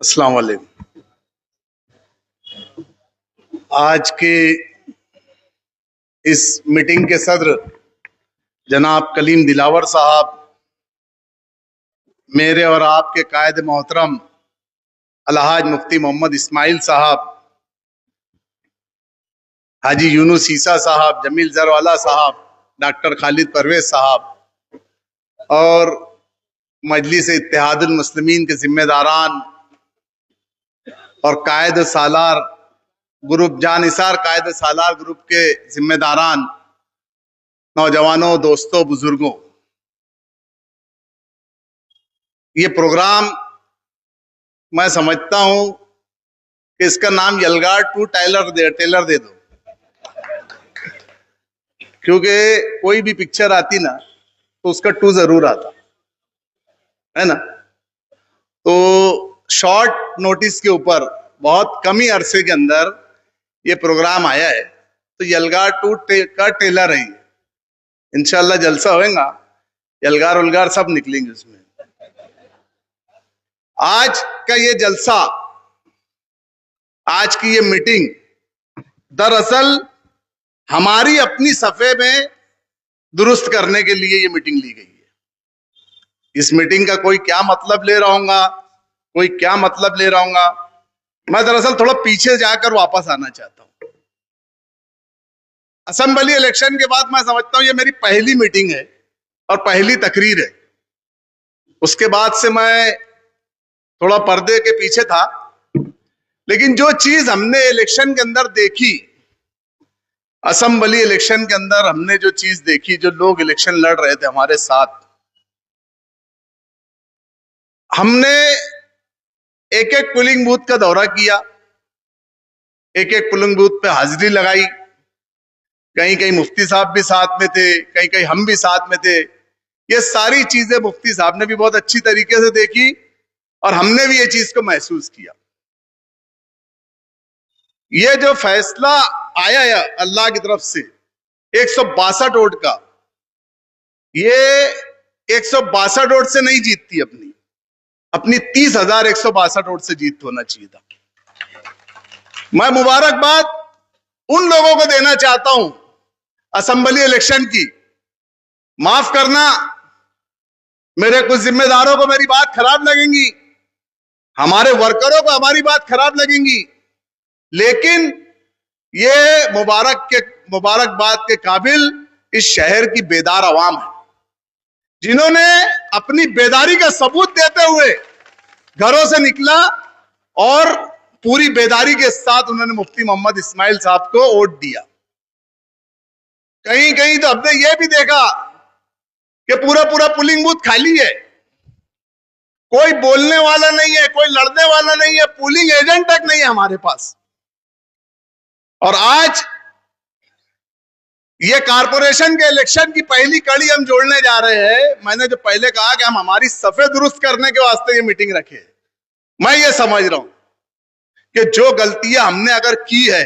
अस्सलाम वालेकुम। आज के इस मीटिंग के सदर जनाब कलीम दिलावर साहब, मेरे और आपके कायद मोहतरम अलहाज मुफ्ती मोहम्मद इस्माइल साहब, हाजी यूनुस ईसा साहब, जमील जरवाला साहब, डॉक्टर खालिद परवेज साहब और मजलिस इत्तेहादुल मुस्लिमीन के जिम्मेदारान और कायद सालार ग्रुप जानिसार कायद सालार ग्रुप के जिम्मेदारान, नौजवानों, दोस्तों, बुजुर्गों, ये प्रोग्राम मैं समझता हूं कि इसका नाम यलगार टू टेलर दे दो, क्योंकि कोई भी पिक्चर आती ना तो उसका टू जरूर आता है ना। तो शॉर्ट नोटिस के ऊपर बहुत कम ही अरसे के अंदर ये प्रोग्राम आया है, तो यलगार टू का टेलर है। इंशाल्लाह जलसा होगा, यलगार उलगार सब निकलेंगे उसमें। आज का ये जलसा, आज की ये मीटिंग दरअसल हमारी अपनी सफे में दुरुस्त करने के लिए ये मीटिंग ली गई है। इस मीटिंग का कोई क्या मतलब ले रहा होगा, कोई क्या मतलब ले रहा होगा, मैं दरअसल थोड़ा पीछे जाकर वापस आना चाहता हूं। असेंबली इलेक्शन के बाद मैं समझता हूं ये मेरी पहली मीटिंग है और पहली तकरीर है। उसके बाद से मैं थोड़ा पर्दे के पीछे था, लेकिन जो चीज हमने इलेक्शन के अंदर देखी, असेंबली इलेक्शन के अंदर हमने जो चीज देखी, जो लोग इलेक्शन लड़ रहे थे हमारे साथ, हमने एक एक पोलिंग बूथ का दौरा किया, एक एक पोलिंग बूथ पे हाजिरी लगाई। कहीं कहीं मुफ्ती साहब भी साथ में थे, कहीं कहीं हम भी साथ में थे। ये सारी चीजें मुफ्ती साहब ने भी बहुत अच्छी तरीके से देखी और हमने भी ये चीज को महसूस किया। ये जो फैसला आया है अल्लाह की तरफ से 162 वोट का, ये 162 वोट से नहीं जीतती, अपनी 30,162 वोट से जीत होना चाहिए था। मैं मुबारकबाद उन लोगों को देना चाहता हूं असेंबली इलेक्शन की। माफ करना, मेरे कुछ जिम्मेदारों को मेरी बात खराब लगेंगी, हमारे वर्करों को हमारी बात खराब लगेंगी, लेकिन ये मुबारकबाद के काबिल इस शहर की बेदार आवाम है, जिन्होंने अपनी बेदारी का सबूत देते हुए घरों से निकला और पूरी बेदारी के साथ उन्होंने मुफ्ती मोहम्मद इस्माइल साहब को वोट दिया। कहीं कहीं तो हमने ये भी देखा कि पूरा पूरा पोलिंग बूथ खाली है, कोई बोलने वाला नहीं है, कोई लड़ने वाला नहीं है, पोलिंग एजेंट तक नहीं है हमारे पास। और आज ये कारपोरेशन के इलेक्शन की पहली कड़ी हम जोड़ने जा रहे हैं। मैंने जो पहले कहा कि हम हमारी सफे दुरुस्त करने के वास्ते ये मीटिंग रखे, मैं ये समझ रहा हूं कि जो गलतियां हमने अगर की है,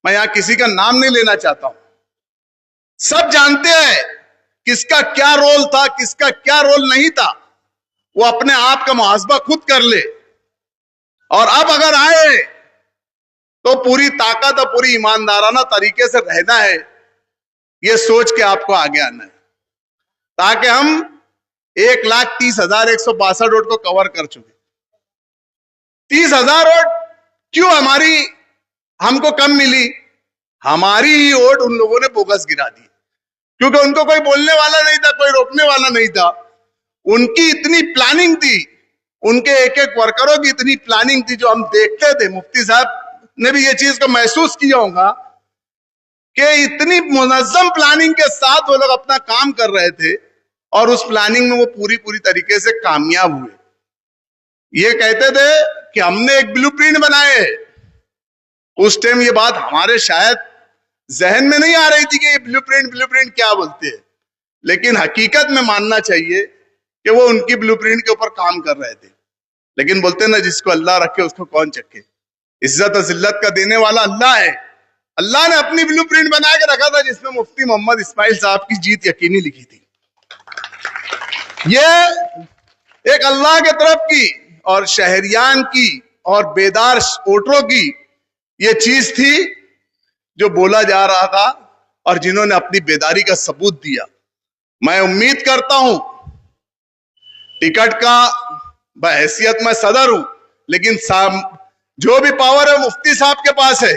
मैं यहां किसी का नाम नहीं लेना चाहता हूं, सब जानते हैं किसका क्या रोल था, किसका क्या रोल नहीं था। वो अपने आप का मुहासबा खुद कर ले, और अब अगर आए तो पूरी ताकत और पूरी ईमानदाराना तरीके से रहना है, ये सोच के आपको आगे आना है, ताकि हम 1,30,162 वोट को कवर कर चुके। 30,000 वोट क्यों हमको कम मिली? हमारी ही वोट उन लोगों ने बोगस गिरा दी, क्योंकि उनको कोई बोलने वाला नहीं था, कोई रोकने वाला नहीं था। उनकी इतनी प्लानिंग थी, उनके एक एक वर्करों की इतनी प्लानिंग थी, जो हम देखते थे। मुफ्ती साहब ने भी ये चीज को महसूस किया होगा कि इतनी मुनज्जम प्लानिंग के साथ वो लोग अपना काम कर रहे थे, और उस प्लानिंग में वो पूरी तरीके से कामयाब हुए। ये कहते थे कि हमने एक ब्लूप्रिंट बनाए। उस टाइम ये बात हमारे शायद जहन में नहीं आ रही थी कि ये ब्लूप्रिंट क्या बोलते हैं, लेकिन हकीकत में मानना चाहिए कि वो उनकी ब्लूप्रिंट के ऊपर काम कर रहे थे। लेकिन बोलते ना, जिसको अल्लाह रखे उसको कौन चखे। इज्जत और जिल्लत का देने वाला अल्लाह है। अल्लाह ने अपनी ब्लूप्रिंट बना के रखा था, जिसमें मुफ्ती मोहम्मद इस्माइल साहब की जीत यकीनी लिखी थी। ये एक अल्लाह के तरफ की और शहरियान की और बेदार वोटरों की ये चीज थी जो बोला जा रहा था और जिन्होंने अपनी बेदारी का सबूत दिया। मैं उम्मीद करता हूं, टिकट का बहैसियत मैं सदर हूं, लेकिन जो भी पावर है मुफ्ती साहब के पास है।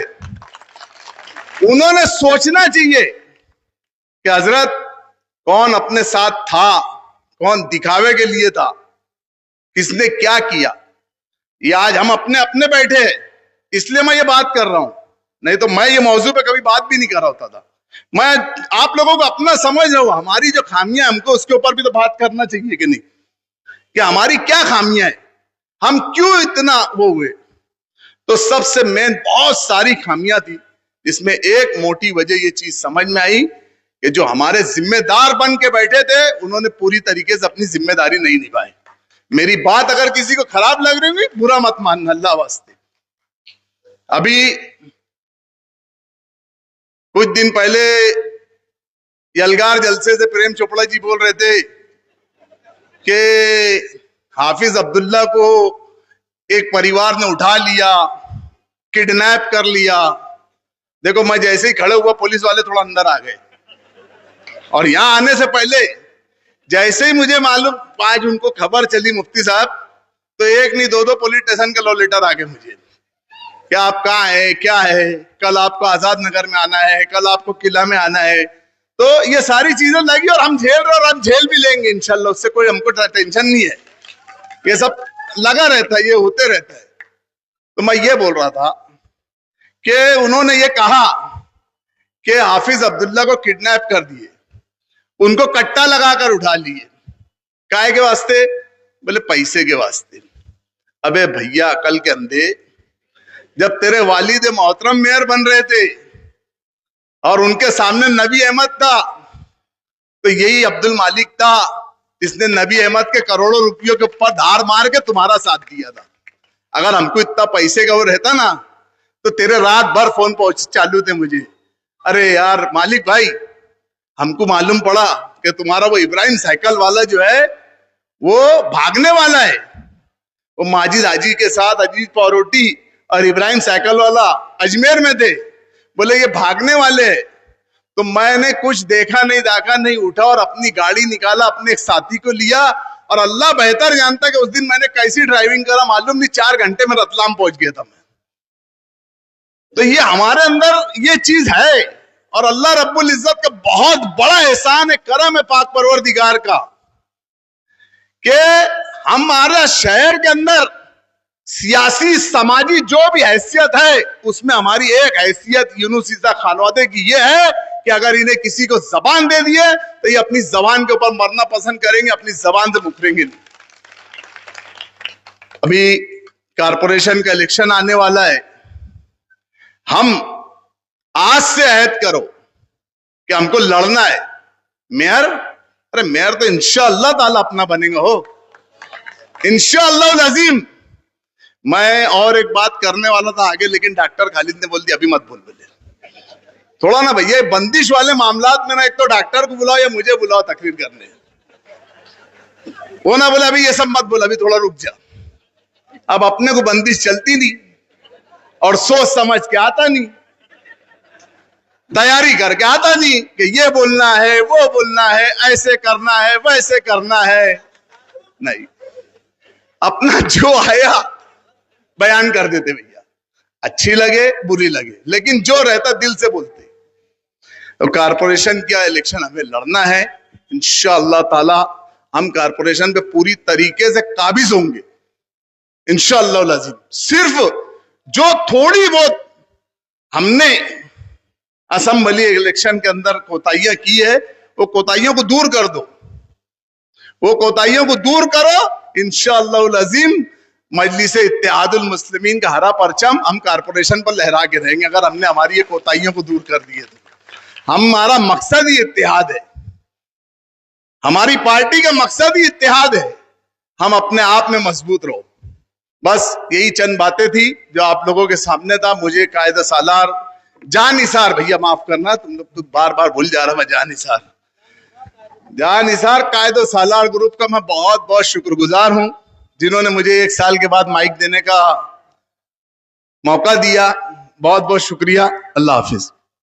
उन्होंने सोचना चाहिए कि हजरत कौन अपने साथ था, कौन दिखावे के लिए था, किसने क्या किया। ये आज हम अपने अपने बैठे हैं, इसलिए मैं ये बात कर रहा हूं, नहीं तो मैं ये मौजू पे कभी बात भी नहीं कर रहा होता था। मैं आप लोगों को अपना समझ रहा हूं, हमारी जो खामियां हमको उसके ऊपर भी तो बात करना चाहिए कि नहीं, कि हमारी क्या खामियां है, हम क्यों इतना वो हुए। तो सबसे मेन बहुत सारी खामियां थी, जिसमें एक मोटी वजह ये चीज समझ में आई कि जो हमारे जिम्मेदार बन के बैठे थे उन्होंने पूरी तरीके से अपनी जिम्मेदारी नहीं निभाई। मेरी बात अगर किसी को खराब लग रही है बुरा मत मानना, अल्लाह वास्ते। अभी कुछ दिन पहले यलगार जलसे से प्रेम चोपड़ा जी बोल रहे थे कि हाफिज अब्दुल्ला को एक परिवार ने उठा लिया, किडनैप कर लिया। देखो, मैं जैसे ही खड़े हुआ पुलिस वाले थोड़ा अंदर आ गए, और यहां आने से पहले जैसे ही मुझे मालूम, आज उनको खबर चली मुफ्ती साहब, तो एक नहीं दो पुलिस स्टेशन का लव लेटर आ गए मुझे कि आप कहाँ है, क्या है, कल आपको आजाद नगर में आना है, कल आपको किला में आना है। तो ये सारी चीजें लगी और हम झेल रहे, और हम झेल भी लेंगे इंशाल्लाह, उससे कोई हमको टेंशन नहीं है। ये सब लगा रहता है, ये होते रहता है। तो मैं ये बोल रहा था कि उन्होंने ये कहा कि हाफिज अब्दुल्ला को किडनैप कर दिए, उनको कट्टा लगाकर उठा लिए, काहे के वास्ते? बोले पैसे के वास्ते। अबे भैया, कल के अंधे, जब तेरे वालिद मोहतरम मेयर बन रहे थे और उनके सामने नबी अहमद था, तो यही अब्दुल मालिक था जिसने नबी अहमद के करोड़ों रुपयों के ऊपर धार मार के तुम्हारा साथ दिया था। अगर हमको इतना पैसे का वो रहता ना, तो तेरे रात भर फोन पहुंच चालू थे मुझे, अरे यार मालिक भाई, हमको मालूम पड़ा कि तुम्हारा वो इब्राहिम साइकिल वाला जो है वो भागने वाला है। वो माजिद हाजी के साथ अजीज पावरोटी और इब्राहिम साइकिल वाला अजमेर में थे, बोले ये भागने वाले हैं। तो मैंने कुछ देखा नहीं, दाखा नहीं, उठा और अपनी गाड़ी निकाला, अपने एक साथी को लिया, और अल्लाह बेहतर जानता कि उस दिन मैंने कैसी ड्राइविंग करा, मालूम नहीं 4 घंटे में रतलाम पहुंच गया था मैं। तो ये हमारे अंदर ये चीज है, और अल्लाह रब्बुल इज्जत का बहुत बड़ा एहसान है, करम है पाक परवरदिगार का, कि हमारा शहर के अंदर सियासी समाजी जो भी हैसियत है, उसमें हमारी एक हैसियत यूनुस ईसा खानवादे की ये है कि अगर इन्हें किसी को जबान दे दिए तो ये अपनी जबान के ऊपर मरना पसंद करेंगे, अपनी जबान से मुकरेंगे नहीं। अभी कारपोरेशन का इलेक्शन आने वाला है, हम आज से अहद करो कि हमको लड़ना है। मेयर, अरे मेयर तो इंशाअल्लाह ताला अपना बनेगा, हो इंशाअल्लाह अजीम। मैं और एक बात करने वाला था आगे, लेकिन डॉक्टर खालिद ने बोल दिया अभी मत बोल, बोले थोड़ा ना भैया बंदिश वाले मामलात में ना, एक तो डॉक्टर को बुलाओ या मुझे बुलाओ तकरीर करने, वो ना बोला अभी ये सब मत बोल, अभी थोड़ा रुक जा। अब अपने को बंदिश चलती नहीं और सोच समझ के आता नहीं, तैयारी करके आता नहीं कि ये बोलना है, वो बोलना है, ऐसे करना है, वैसे करना है, नहीं, अपना जो आया बयान कर देते भैया, अच्छी लगे बुरी लगे, लेकिन जो रहता दिल से बोलते। तो कारपोरेशन का इलेक्शन हमें लड़ना है, इंशाअल्लाह ताला हम कारपोरेशन पे पूरी तरीके से काबिज होंगे इंशाअल्लाह लाजिम। सिर्फ जो थोड़ी बहुत हमने असेंबली इलेक्शन के अंदर कोताहियां की है, वो कोताहियों को दूर कर दो, वो कोताहियों को दूर करो, इंशाअल्लाह लाजिम मजलिस इत्तेहादुल मुस्लिमीन का हरा परचम हम कारपोरेशन पर लहरा के रहेंगे, अगर हमने हमारी ये कोताहियों को दूर कर दिए तो। हमारा मकसद ही इत्तेहाद है, हमारी पार्टी का मकसद ही इत्तेहाद है, हम अपने आप में मजबूत रहो। बस यही चंद बातें थी जो आप लोगों के सामने था। मुझे कायदा सालार जानिसार, भैया माफ करना, तुम लोग तो बार बार भूल जा रहा, मैं जानिसार कायदा सालार ग्रुप का मैं बहुत बहुत शुक्रगुजार हूं। जिन्होंने मुझे 1 साल के बाद माइक देने का मौका दिया। बहुत बहुत शुक्रिया। अल्लाह हाफिज।